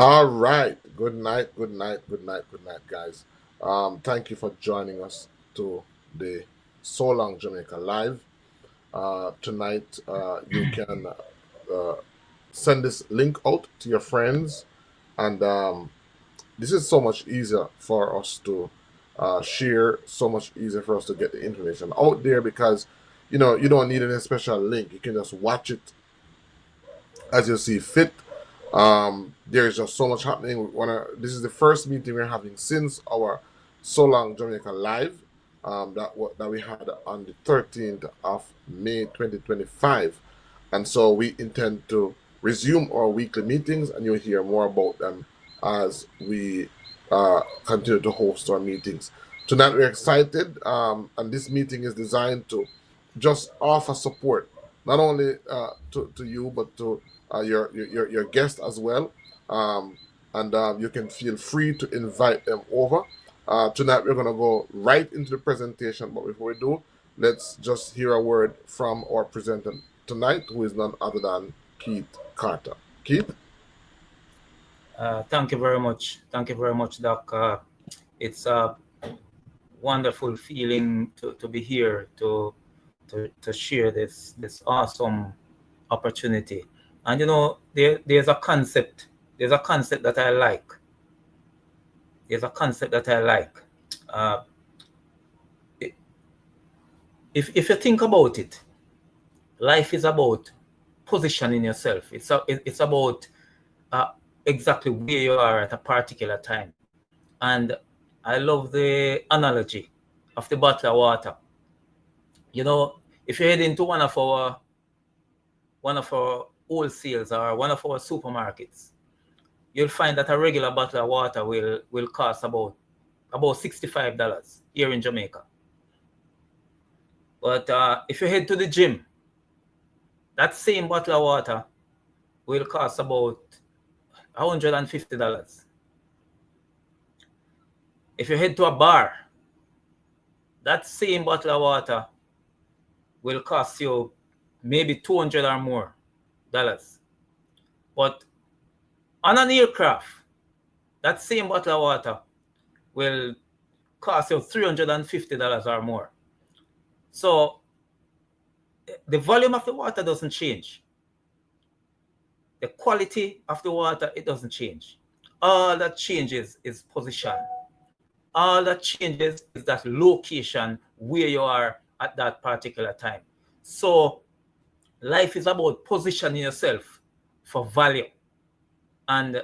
All right. Good night, good night, good night, good night, guys. Thank you for joining us to the Sollong Jamaica Live. Tonight, you can send this link out to your friends, and this is so much easier for us to share, so much easier for us to get the information out there because you don't need any special link. You can just watch it as you see fit. There's just so much happening. This is the first meeting we're having since our Sollong Jamaica Live that we had on the 13th of May 2025. And so we intend to resume our weekly meetings, and you'll hear more about them as we continue to host our meetings. Tonight we're excited, and this meeting is designed to just offer support, not only to you, but to your guest as well. And you can feel free to invite them over. Tonight we're going to go right into the presentation, but before we do, let's just hear a word from our presenter tonight, who is none other than Keith Carter. Keith? Thank you very much. Thank you very much, Doc. It's a wonderful feeling to be here to share this awesome opportunity. And there's a concept that I like. If you think about it, life is about positioning yourself. It's about exactly where you are at a particular time. And I love the analogy of the bottle of water. If you head into one of our wholesales or one of our supermarkets, you'll find that a regular bottle of water will cost about $65 here in Jamaica. But if you head to the gym, that same bottle of water will cost about $150. If you head to a bar, that same bottle of water will cost you maybe $200 or more. But on an aircraft, that same bottle of water will cost you $350 or more. So the volume of the water doesn't change. The quality of the water, it doesn't change. All that changes is position. All that changes is that location where you are at that particular time. So life is about positioning yourself for value. And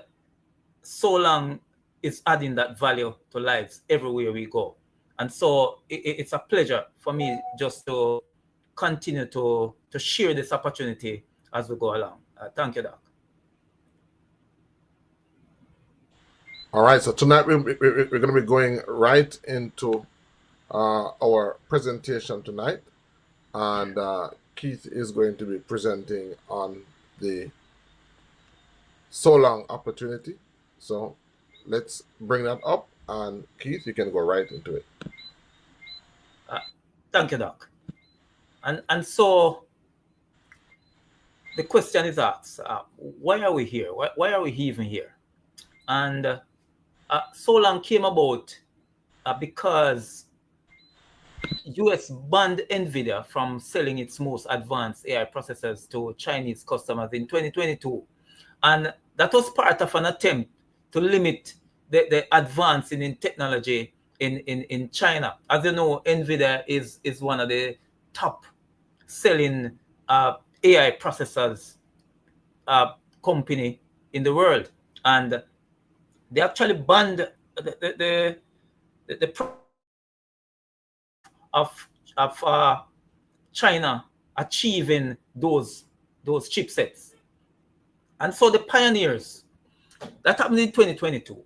Sollong is adding that value to lives everywhere we go. And so it's a pleasure for me just to continue to share this opportunity as we go along. Thank you, Doc. All right, so tonight we're going to be going right into our presentation tonight. And Keith is going to be presenting on the Sollong Opportunity. So let's bring that up, and Keith, you can go right into it. Thank you, Doc. And so the question is asked, why are we here? Why are we even here? And Sollong came about because US banned NVIDIA from selling its most advanced AI processors to Chinese customers in 2022. And that was part of an attempt to limit the advancing in technology in China. As you know, NVIDIA is one of the top selling AI processors company in the world. And they actually banned the of China achieving those chipsets. And so the pioneers, that happened in 2022.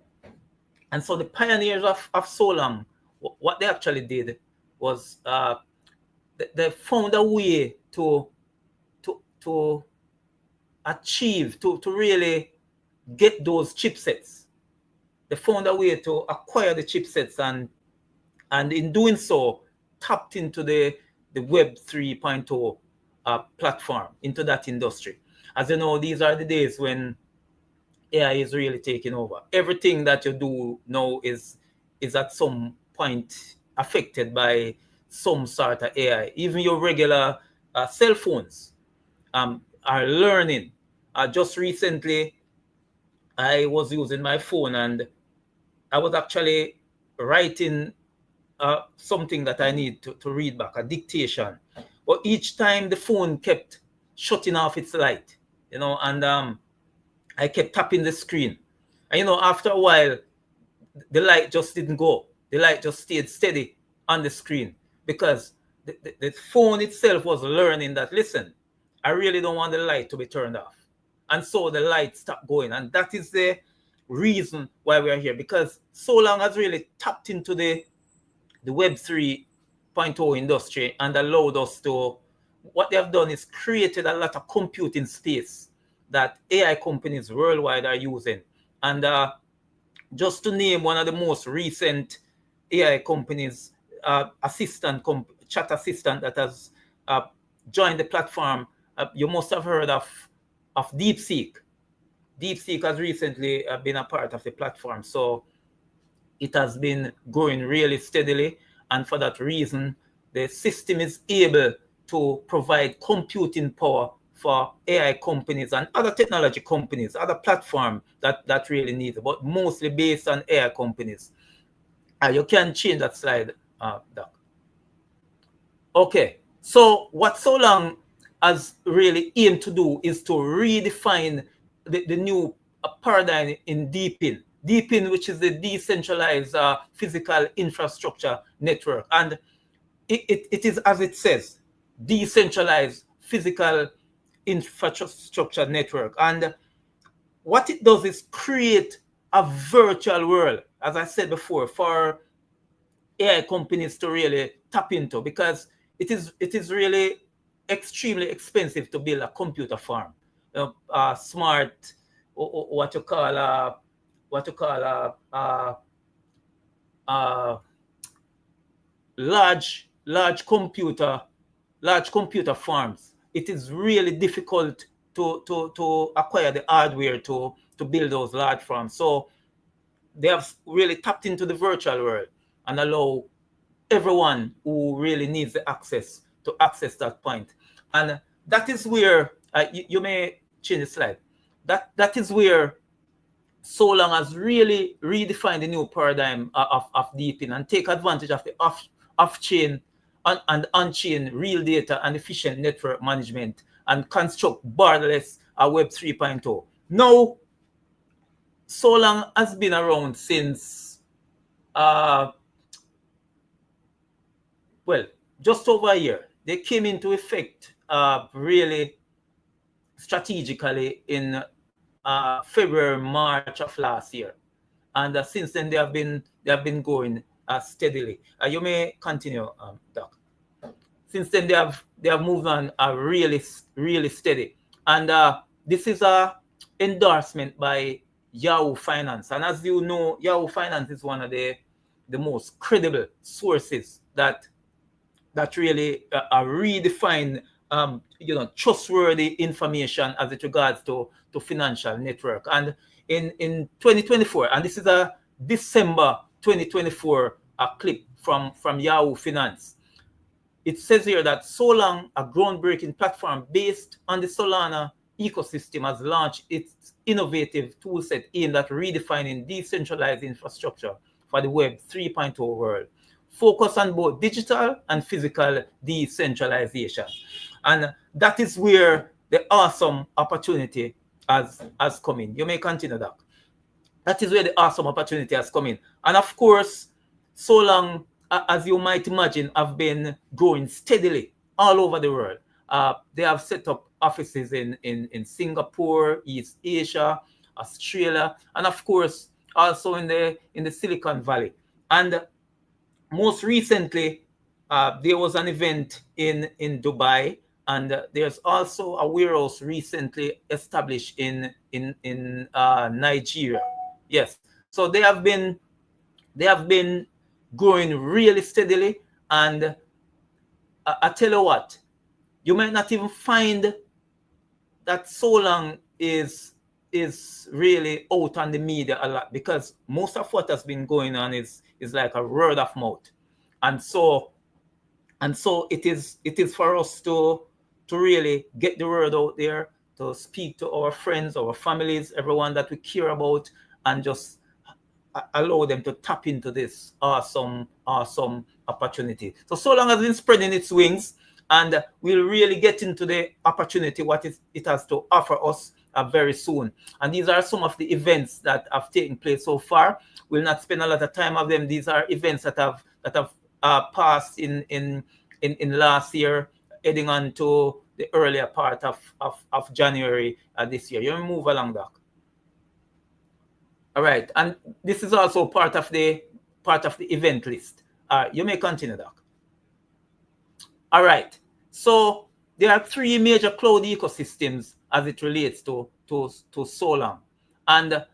And so the pioneers of Sollong, what they actually did was they found a way to achieve, to really get those chipsets. They found a way to acquire the chipsets, and in doing so, tapped into the Web 3.0 platform, into that industry. As you know, these are the days when AI is really taking over. Everything that you do now is at some point affected by some sort of AI. Even your regular cell phones are learning. Just recently, I was using my phone and I was actually writing something that I need to read back, a dictation. But each time the phone kept shutting off its light, and I kept tapping the screen. And after a while, the light just didn't go. The light just stayed steady on the screen because the phone itself was learning that, listen, I really don't want the light to be turned off. And so the light stopped going. And that is the reason why we're here, because Sollong has really tapped into the Web 3.0 industry and allowed us to, what they have done is created a lot of computing space that AI companies worldwide are using. And just to name one of the most recent AI companies, chat assistant that has joined the platform, you must have heard of DeepSeek. DeepSeek has recently been a part of the platform. So it has been growing really steadily. And for that reason, the system is able to provide computing power for AI companies and other technology companies, other platforms that really need it, but mostly based on AI companies. You can change that slide, Doc. Okay, so what Sollong has really aimed to do is to redefine the new paradigm in DePIN. DePIN, which is the decentralized physical infrastructure network. And it is, as it says, decentralized physical infrastructure network. And what it does is create a virtual world, as I said before, for AI companies to really tap into, because it is really extremely expensive to build a computer farm, smart, what you call large computer farms. It is really difficult to acquire the hardware to build those large farms. So they have really tapped into the virtual world and allow everyone who really needs the access to access that point. And that is where you may change the slide. That is where Sollong has really redefined the new paradigm of DePIN and take advantage of the off-chain and on-chain real data and efficient network management and construct borderless Web 3.0. Now, Sollong has been around since just over a year. They came into effect really strategically in February, March of last year, and since then they have been going steadily. You may continue, Doc. Since then they have moved on really steady, and this is a endorsement by Yahoo Finance. And as you know, Yahoo Finance is one of the most credible sources that really redefine trustworthy information as it regards to financial network. And in 2024, and this is a December 2024 clip from Yahoo Finance, it says here that Sollong, a groundbreaking platform based on the Solana ecosystem, has launched its innovative toolset aimed at redefining decentralized infrastructure for the Web 3.0 world, focus on both digital and physical decentralization. And that is where the awesome opportunity has come in. You may continue, Doc. That is where the awesome opportunity has come in. And of course, Sollong, as you might imagine, have been growing steadily all over the world. They have set up offices in Singapore, East Asia, Australia, and of course, also in the Silicon Valley. And most recently, there was an event in Dubai, and there's also a warehouse recently established in Nigeria. Yes, so they have been growing really steadily, and I tell you what, you might not even find that Sollong is is really out on the media a lot, because most of what has been going on is like a word of mouth. And so it is for us to really get the word out there, to speak to our friends, our families, everyone that we care about, and just allow them to tap into this awesome opportunity. So Sollong has been spreading its wings, and we'll really get into the opportunity, what it has to offer us very soon. And these are some of the events that have taken place so far. We'll not spend a lot of time of them. These are events that have passed in last year, heading on to the earlier part of January this year. You move along, Doc. All right, and this is also part of the event list. You may continue, Doc. All right, so there are 3 major cloud ecosystems as it relates to Sollong. And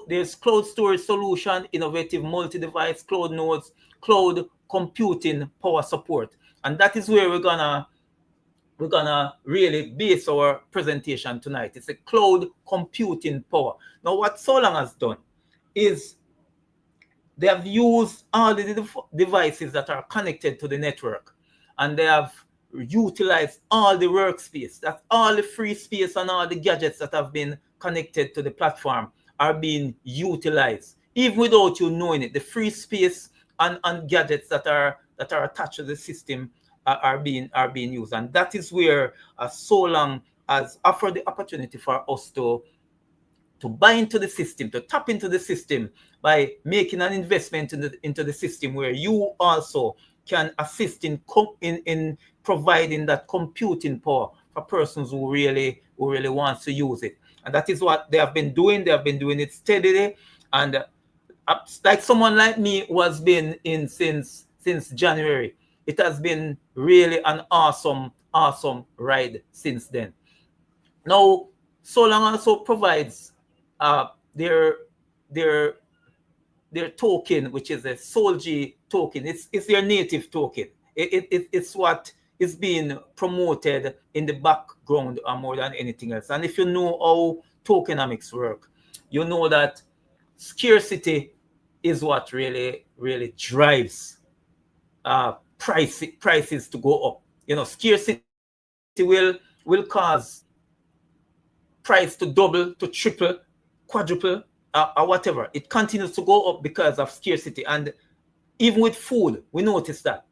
there's cloud storage solution, innovative multi-device cloud nodes, cloud computing power support. And that is where we're gonna really base our presentation tonight. It's a cloud computing power. Now, what Sollong has done is they have used all the devices that are connected to the network, and they have utilized all the workspace. That's all the free space, and all the gadgets that have been connected to the platform are being utilized, even without you knowing it. The free space and gadgets that are attached to the system are being used, and that is where Sollong has offered the opportunity for us to buy into the system, to tap into the system by making an investment into the system, where you also can assist in providing that computing power for persons who really wants to use it. And that is what they have been doing. They have been doing it steadily, and like someone like me who has been in since January, it has been really an awesome ride since then. Now, Sollong also provides their token, which is a SolG token. It's their native token. It's what is being promoted in the background more than anything else. And if you know how tokenomics work, you know that scarcity is what really drives prices to go up. You know, scarcity will cause price to double, to triple, quadruple, or whatever. It continues to go up because of scarcity. And even with food, we notice that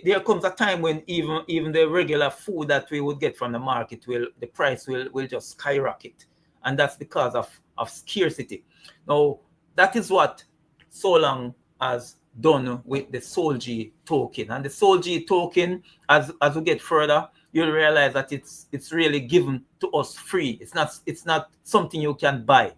there comes a time when even the regular food that we would get from the market, the price will just skyrocket, and that's because of scarcity. Now, that is what Sollong has done with the SolG token. And the SolG token, as we get further, you'll realize that it's really given to us free. It's not something you can buy.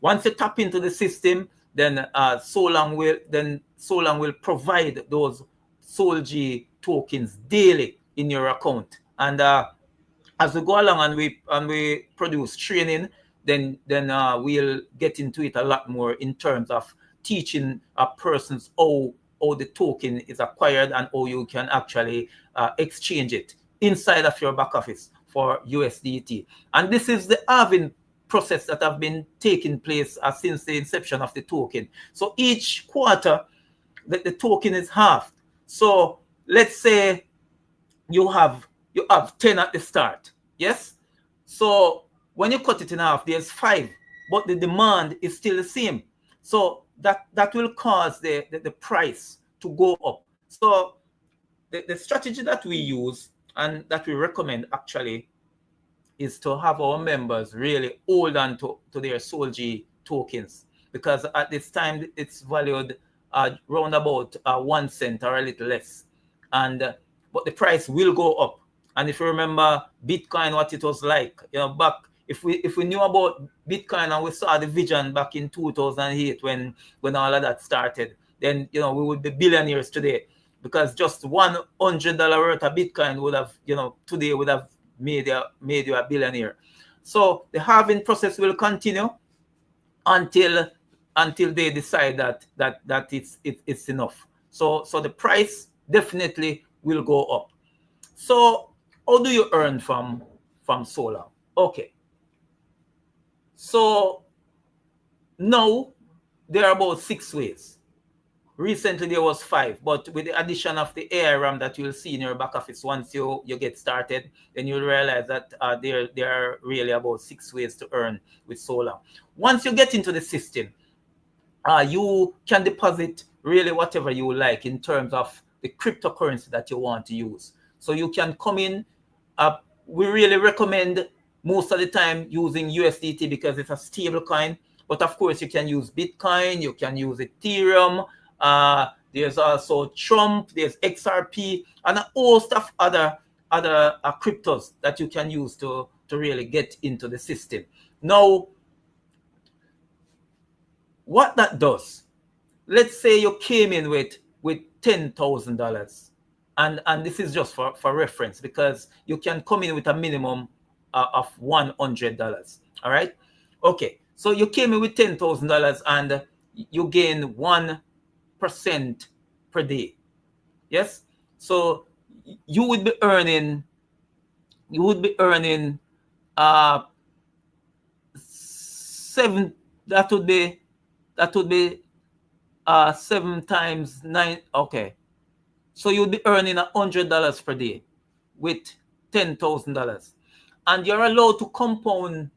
Once you tap into the system, then Sollong will provide those SolG tokens daily in your account. And as we go along and we produce training, then we'll get into it a lot more in terms of teaching persons how the token is acquired and how you can actually exchange it inside of your back office for USDT. And this is the halving process that have been taking place since the inception of the token. So each quarter, the token is halved. So let's say you have 10 at the start. Yes. So when you cut it in half, there's 5, but the demand is still the same. So that will cause the price to go up. So the strategy that we use and that we recommend actually is to have our members really hold on to their SolG tokens, because at this time it's valued around about 1 cent or a little less, and but the price will go up. And if you remember Bitcoin, what it was like, back, if we knew about Bitcoin and we saw the vision back in 2008 when all of that started, then we would be billionaires today, because just $100 worth of Bitcoin would have today would have made you a billionaire. So the halving process will continue until they decide that it's enough. So the price definitely will go up. So how do you earn from Sollong? Okay. So now there are about 6 ways. Recently there was 5, but with the addition of the AI RAM that you'll see in your back office once you get started, then you'll realize that there are really about 6 ways to earn with Sollong. Once you get into the system, you can deposit really whatever you like in terms of the cryptocurrency that you want to use. So you can come in. We really recommend most of the time using USDT because it's a stable coin. But of course, you can use Bitcoin, you can use Ethereum. There's also Trump, there's XRP, and a host of other cryptos that you can use to really get into the system. Now, what that does, let's say you came in with $10,000, and this is just for reference because you can come in with a minimum of $100. All right, okay. So you came in with $10,000 and you gain 1% per day. Yes. So you would be earning seven. That would be 7 times 9. Okay. So you'll be earning $100 per day with $10,000. And you're allowed to compound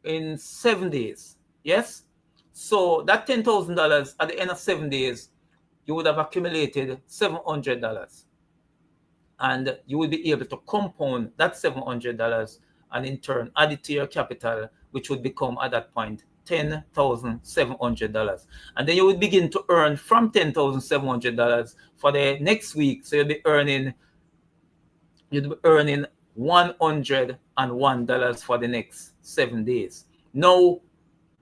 in 7 days. Yes? So that $10,000 at the end of 7 days, you would have accumulated $700. And you will be able to compound that $700 and in turn add it to your capital, which would become at that point $10,700. And then you would begin to earn from $10,700 for the next week. So you'll be earning $101 for the next 7 days. Now,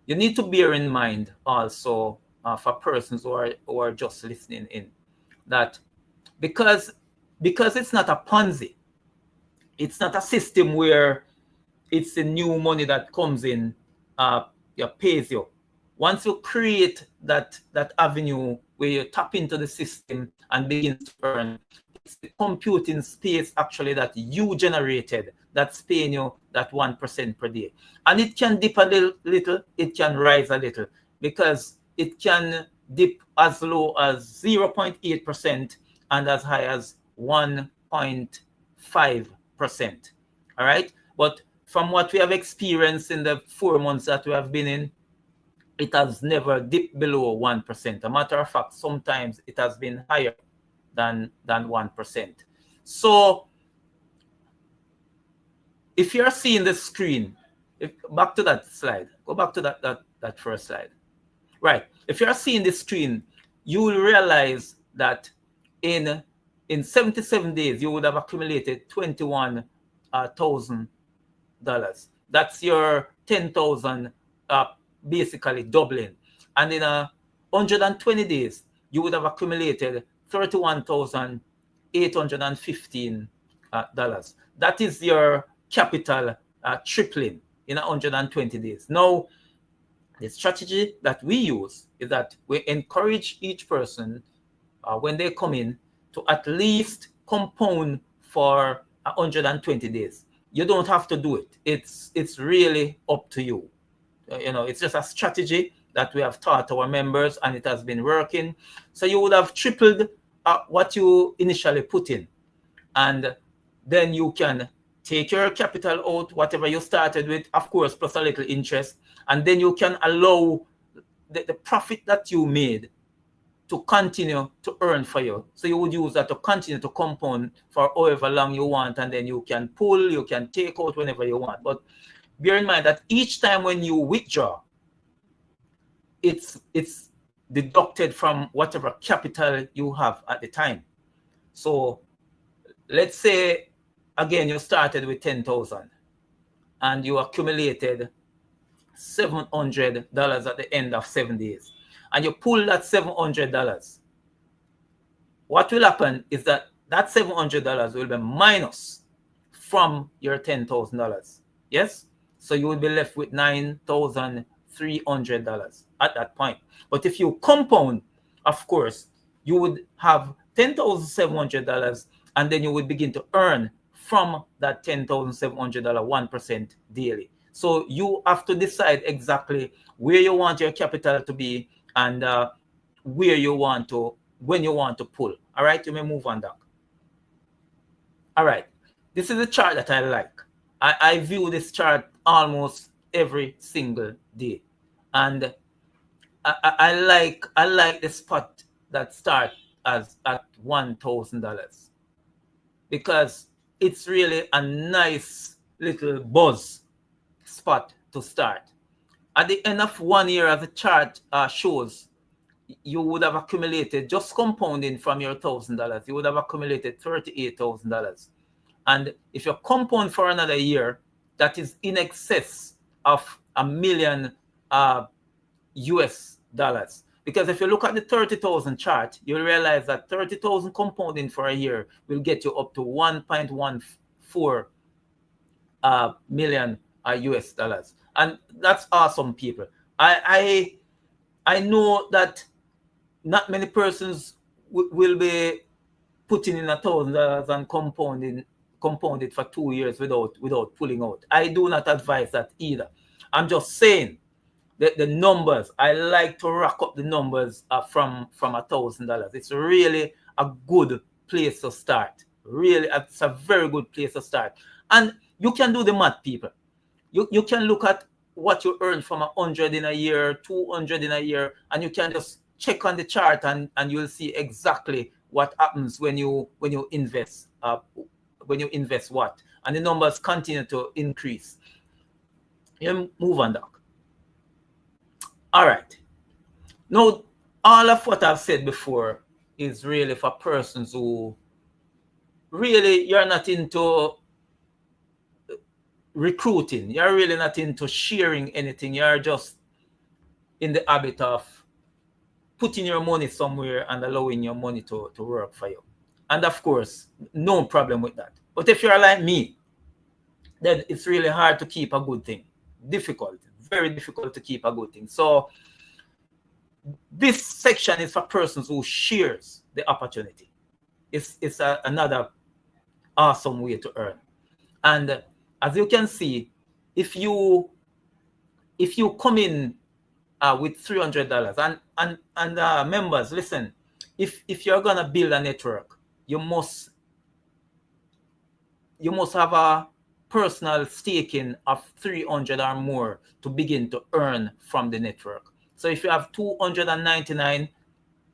you need to bear in mind also for persons who are just listening in that because it's not a Ponzi, it's not a system where it's the new money that comes in, pays you. Once you create that avenue where you tap into the system and begin to earn, it's the computing space actually that you generated that's paying you that 1% per day. And it can dip a little, it can rise a little, because it can dip as low as 0.8% and as high as 1.5%. All right. But from what we have experienced in the 4 months that we have been in, it has never dipped below 1%. A matter of fact, sometimes it has been higher than 1%. So if you're seeing the screen, back to that slide, go back to that first slide. Right. If you're seeing the screen, you will realize that in 77 days, you would have accumulated $21,000. That's your 10,000 basically doubling. And in 120 days, you would have accumulated $31,815. That is your capital tripling in 120 days. Now, the strategy that we use is that we encourage each person when they come in to at least compound for 120 days. You don't have to do it. It's really up to you. It's just a strategy that we have taught our members, and it has been working. So you would have tripled what you initially put in, and then you can take your capital out, whatever you started with, of course, plus a little interest, and then you can allow the profit that you made to continue to earn for you. So you would use that to continue to compound for however long you want, and then you can pull, you can take out whenever you want. But bear in mind that each time when you withdraw, it's deducted from whatever capital you have at the time. So let's say, again, you started with 10,000 and you accumulated $700 at the end of 7 days, and you pull that $700. What will happen is that $700 will be minus from your $10,000. Yes? So you will be left with $9,300 at that point. But if you compound, of course, you would have $10,700, and then you would begin to earn from that $10,700 1% daily. So you have to decide exactly where you want your capital to be and where you want to, when you want to pull. All right, you may move on, Doc. All right, this is a chart that I like. I view this chart almost every single day, and I like the spot that start as at $1,000 because it's really a nice little buzz spot to start. At the end of 1 year, as the chart shows, you would have accumulated, just compounding from your $1,000, you would have accumulated $38,000. And if you compound for another year, that is in excess of $1 million US dollars. Because if you look at the 30,000 chart, you'll realize that 30,000 compounding for a year will get you up to 1.14 million US dollars. And that's awesome, people. I know that not many persons will be putting in $1,000 and compound it for 2 years without pulling out. I do not advise that either. I'm just saying that the numbers, I like to rack up the numbers from $1,000. It's really a good place to start. Really, it's a very good place to start. And you can do the math, people. You can look at what you earn from 100 in a year, 200 in a year, and you can just check on the chart and you'll see exactly what happens when you invest what, and the numbers continue to increase. You move on, Doc. All right. Now, all of what I've said before is really for persons who really, you're not into recruiting. You're really not into sharing anything. You're just in the habit of putting your money somewhere and allowing your money to work for you. And of course, no problem with that. But if you're like me, then it's really hard to keep a good thing. Difficult, very difficult to keep a good thing. So this section is for persons who shares the opportunity. It's another awesome way to earn. And as you can see, if you come in with $300 and members, listen, if you're gonna build a network, you must have a personal staking of 300 or more to begin to earn from the network. So if you have 299,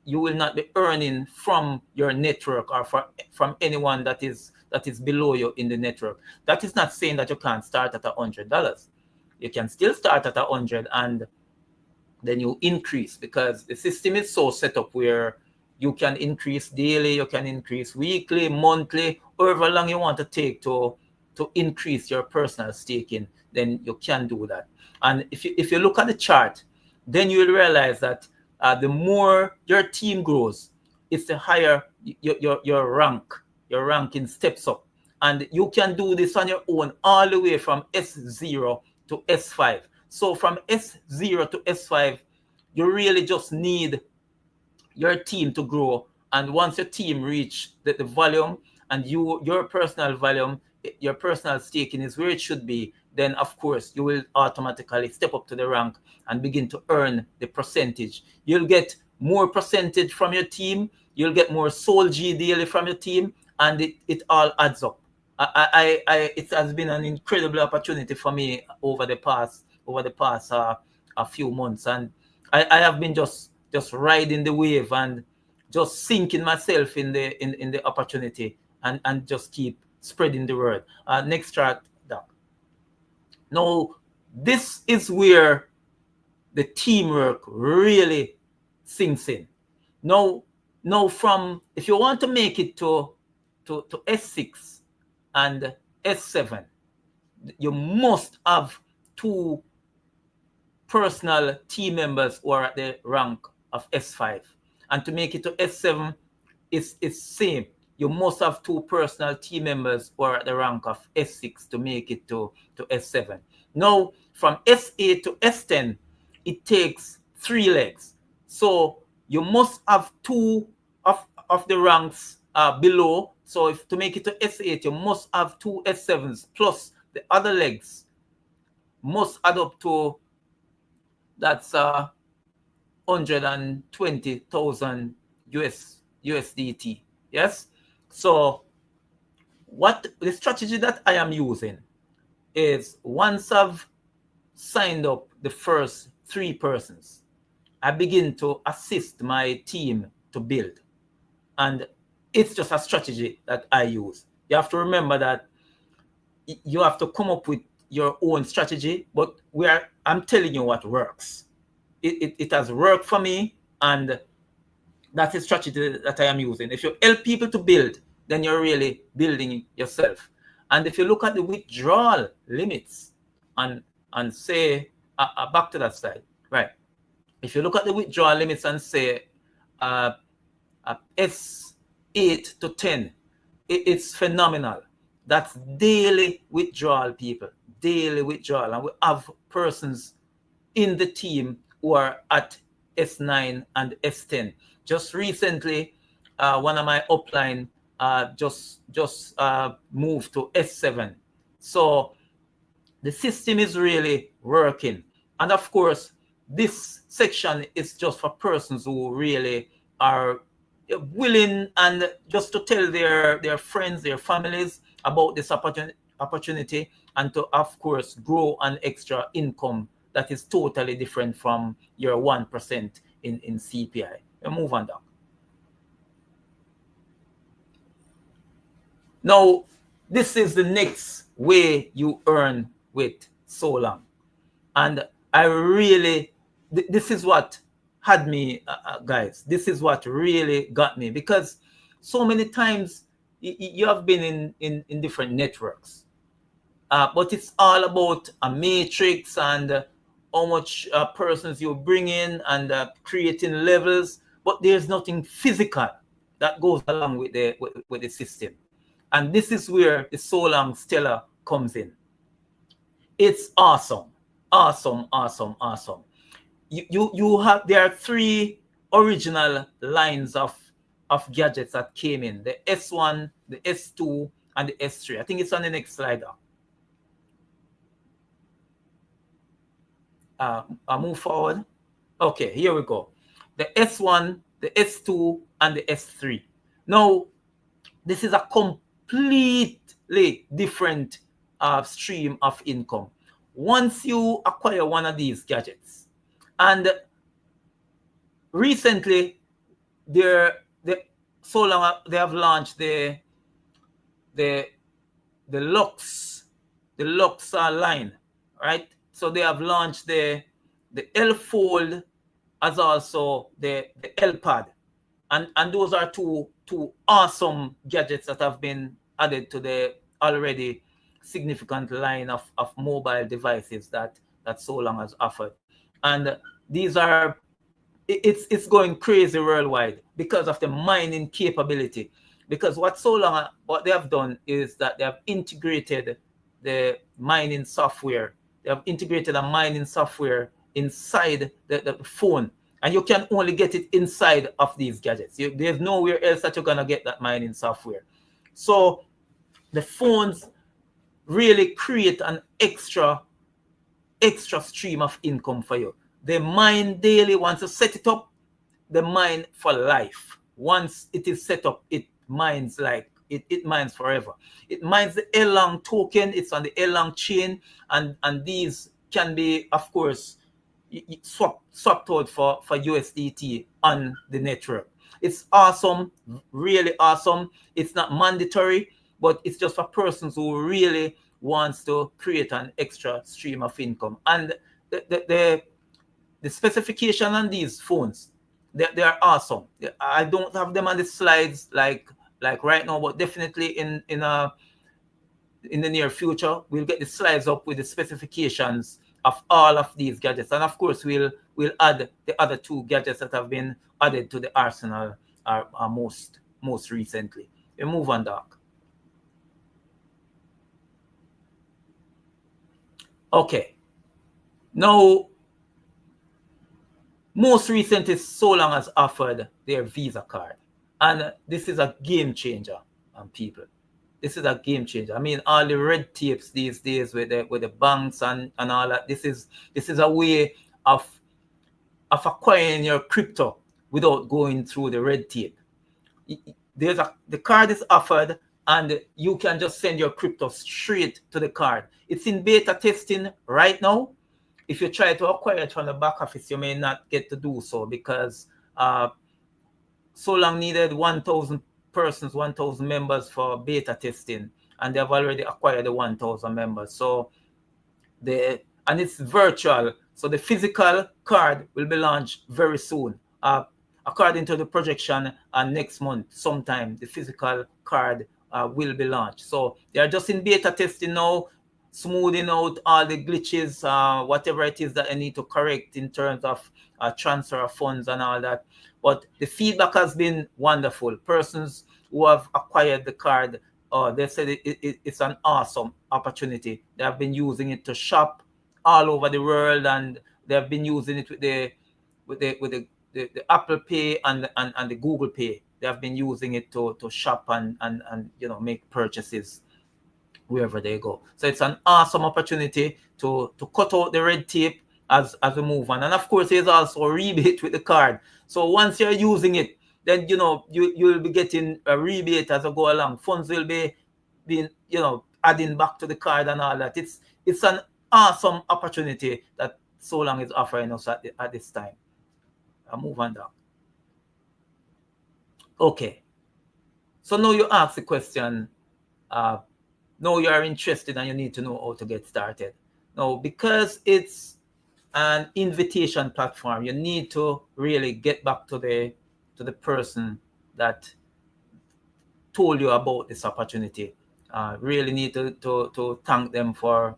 you will not be earning from your network or from anyone that is below you in the network. That is not saying that you can't start at $100. You can still start at 100 and then you increase, because the system is so set up where you can increase daily, you can increase weekly, monthly, however long you want to take to increase your personal staking, then you can do that. And if you look at the chart, then you will realize that the more your team grows, it's the higher your ranking steps up. And you can do this on your own all the way from S0 to S5. So from S0 to S5, you really just need your team to grow. And once your team reach the volume and your personal volume, your personal staking is where it should be, then of course you will automatically step up to the rank and begin to earn the percentage. You'll get more percentage from your team, you'll get more Sol G daily from your team, and it all adds up. It has been an incredible opportunity for me over the past a few months, and I have been just riding the wave and just sinking myself in the opportunity and just keep spreading the word. Next chart, Doc. Now, this is where the teamwork really sinks in. Now from, if you want to make it to S6 and S7, you must have 2 personal team members who are at the rank of S5. And to make it to S7, it's same. You must have 2 personal team members who are at the rank of S6 to make it to S7. Now, from S8 to S10, it takes 3 legs. So you must have 2 of the ranks below. So to make it to S8, you must have 2 S7s plus the other legs must add up to, that's 120,000 USDT. Yes. So what the strategy that I am using is, once I've signed up the first 3 persons, I begin to assist my team to build. And it's just a strategy that I use. You have to remember that you have to come up with your own strategy, but I'm telling you what works. It has worked for me, and that's the strategy that I am using. If you help people to build, then you're really building yourself. And if you look at the withdrawal limits, and say, back to that slide, right? If you look at the withdrawal limits and say S8 to 10, it's phenomenal. That's daily withdrawal, people. Daily withdrawal. And we have persons in the team who are at S9 and S10. Just recently, one of my upline just moved to S7. So the system is really working. And of course, this section is just for persons who really are willing and just to tell their friends, their families about this opportunity, and to, of course, grow an extra income that is totally different from your 1% in CPI. We'll move on, Doc. Now, this is the next way you earn with Sollong. And I really, this is what had me, guys. This is what really got me, because so many times you have been in different networks, but it's all about a matrix and how much persons you bring in, and creating levels, but there's nothing physical that goes along with the system. And this is where the Sollong Stellar comes in. It's awesome. Awesome. You have, there are 3 original lines of gadgets that came in: the S1, the S2, and the S3. I think it's on the next slide. I'll move forward. Okay, here we go. The S1, the S2, and the S3. Now, this is a completely different stream of income. Once you acquire one of these gadgets, and recently Sollong, they have launched the Lux line, right? So they have launched the L Fold, as also the L Pad, and those are two awesome gadgets that have been added to the already significant line of mobile devices that Sollong has offered. And these are, it's going crazy worldwide because of the mining capability. Because what Sollong, what they have done is that they have integrated the mining software. They have integrated a mining software inside the phone, and you can only get it inside of these gadgets. There's nowhere else that you're gonna get that mining software. So the phones really create an extra stream of income for you. They mine daily. Once you set it up, they mine for life. Once it is set up, it mines like it mines forever. It mines the Erlang token. It's on the Erlang chain, and these can be, of course, swapped out for USDT on the network. It's awesome, really awesome. It's not mandatory, but it's just for persons who really wants to create an extra stream of income. And the specification on these phones, they are awesome. I don't have them on the slides like right now, but definitely in the near future, we'll get the slides up with the specifications of all of these gadgets. And of course, we'll add the other 2 gadgets that have been added to the arsenal most recently. We move on, Doc. Okay. Now, most recently, Sollong has offered their Visa card. And this is a game changer on people. this is a game changer. I mean, all the red tapes these days with the banks and all that. This is a way of acquiring your crypto without going through the red tape. The card is offered, and you can just send your crypto straight to the card. It's in beta testing right now. If you try to acquire it from the back office, you may not get to do so because Sollong needed 1,000 persons, 1,000 members for beta testing, and they have already acquired the 1,000 members. So and it's virtual. So the physical card will be launched very soon. According to the projection, next month, sometime, the physical card will be launched. So they are just in beta testing now, smoothing out all the glitches, whatever it is that they need to correct in terms of transfer of funds and all that. But the feedback has been wonderful. Persons who have acquired the card, they said it's an awesome opportunity. They have been using it to shop all over the world, and they have been using it with the Apple Pay and the Google Pay. They have been using it to shop and make purchases wherever they go. So it's an awesome opportunity to cut out the red tape as we move on. And of course, there's also a rebate with the card. So once you're using it, then you'll be getting a rebate as you go along. Funds will be being adding back to the card and all that. It's an awesome opportunity that Sollong is offering us at this time. I'll move on down. Okay. So now you ask the question, now you are interested and you need to know how to get started. Now, because it's an invitation platform, you need to really get back to the person that told you about this opportunity. Really need to thank them for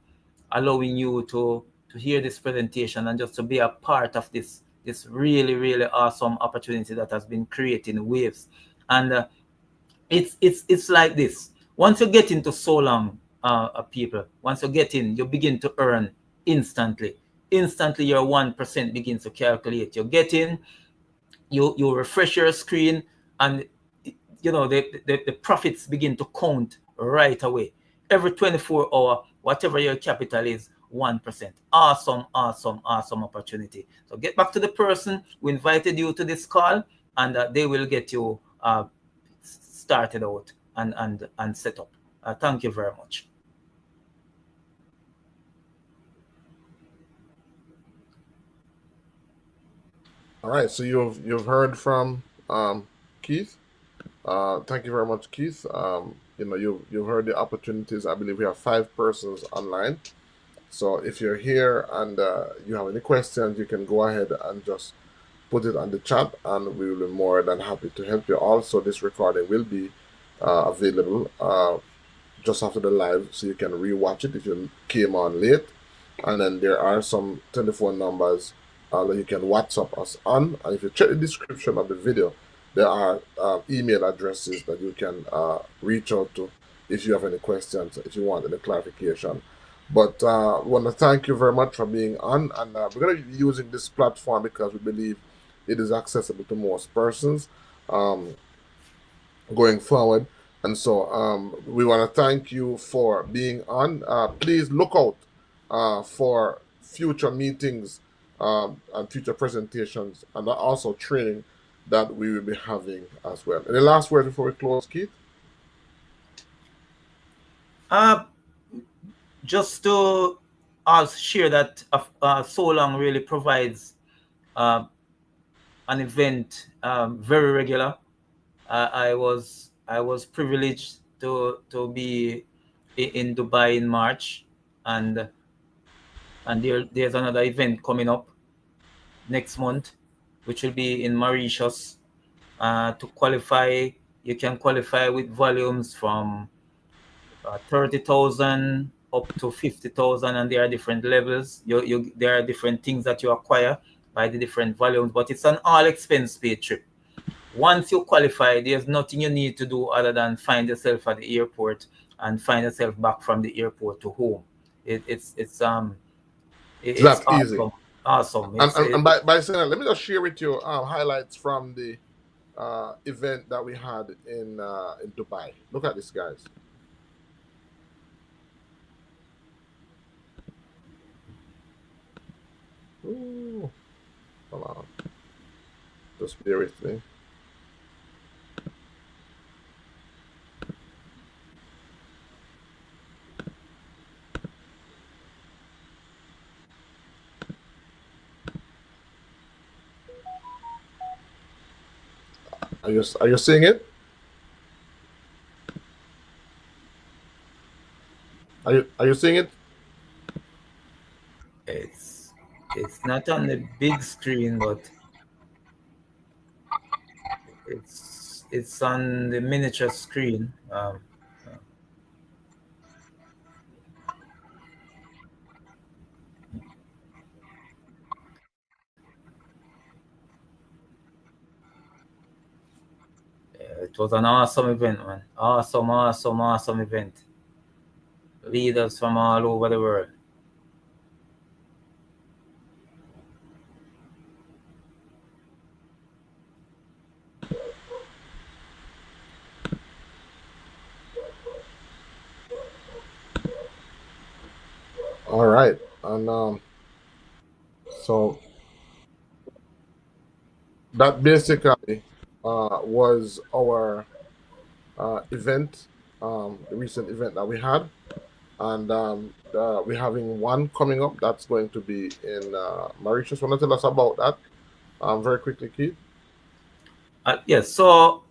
allowing you to hear this presentation and just to be a part of this really, really awesome opportunity that has been creating waves. And it's like this. Once you get into Sollong, people, once you get in, you begin to earn instantly. Instantly, your 1% begins to calculate. You get in, you refresh your screen, and the profits begin to count right away. Every 24 hours, whatever your capital is, 1%. Awesome opportunity. So get back to the person who invited you to this call, and they will get you started out and set up. Thank you very much. All right, so you've heard from Keith. Thank you very much, Keith. You've heard the opportunities. I believe we have 5 persons online. So if you're here and you have any questions, you can go ahead and just put it on the chat, and we will be more than happy to help you. Also, this recording will be available just after the live, so you can rewatch it if you came on late. And then there are some telephone numbers that you can WhatsApp us on. And if you check the description of the video, there are email addresses that you can reach out to if you have any questions, if you want any clarification. But I want to thank you very much for being on. And we're going to be using this platform because we believe it is accessible to most persons going forward. And so we want to thank you for being on. Please look out for future meetings and future presentations, and also training that we will be having as well. Any last word before we close, Keith? Just to share that Sollong really provides an event very regular. I was privileged to be in Dubai in March, and there's another event coming up next month, which will be in Mauritius. To qualify, you can qualify with volumes from 30,000 up to 50,000, and there are different levels. There are different things that you acquire by the different volumes, but it's an all expense paid trip. Once you qualify, there's nothing you need to do other than find yourself at the airport and find yourself back from the airport to home. It's awesome. Easy. Awesome. And by saying that, let me just share with you highlights from the event that we had in Dubai. Look at this, guys. Ooh, hold on. Just bear with me. Are you seeing it? Are you seeing it? It's not on the big screen, but it's on the miniature screen. It was an awesome event, man. Awesome event. Leaders from all over the world. All right. And so that basically was our event, the recent event that we had. And we're having one coming up that's going to be in Mauritius. Want to tell us about that very quickly, Keith? Yes, so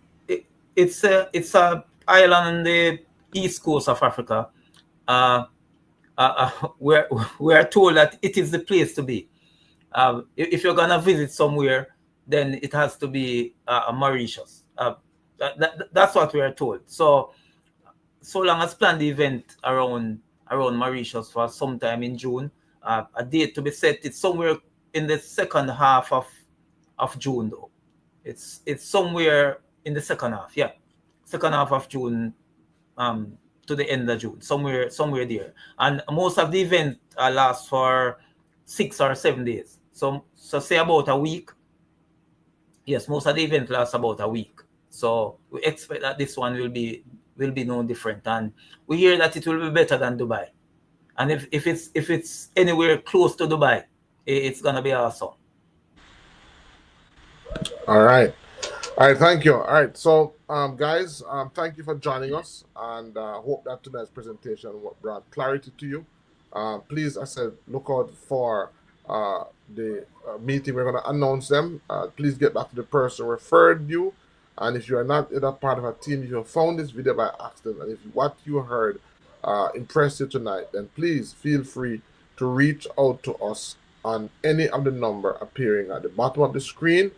it's a island on the east coast of Africa. Uh, where we are told that it is the place to be. If you're gonna visit somewhere, then it has to be Mauritius. That's what we are told. So Sollong has planned the event around Mauritius for sometime in June. A date to be set. It's somewhere in the second half of June, though. It's somewhere in the second half. Yeah, second half of June, um, to the end of June, somewhere there. And most of the event lasts for 6 or 7 days. So say about a week. Yes, most of the event lasts about a week. So we expect that this one will be no different, and we hear that it will be better than Dubai. And if it's anywhere close to Dubai, it's gonna be awesome. All right. All right, thank you. All right, so guys, thank you for joining us, and hope that tonight's presentation brought clarity to you. Please, I said, look out for the meeting. We're going to announce them. Please get back to the person who referred you, and if you are not in a part of a team, if you found this video by accident, and if what you heard impressed you tonight, then please feel free to reach out to us on any of the number appearing at the bottom of the screen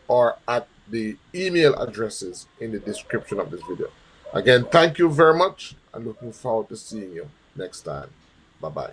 or at the email addresses in the description of this video. Again, thank you very much and looking forward to seeing you next time. Bye-bye.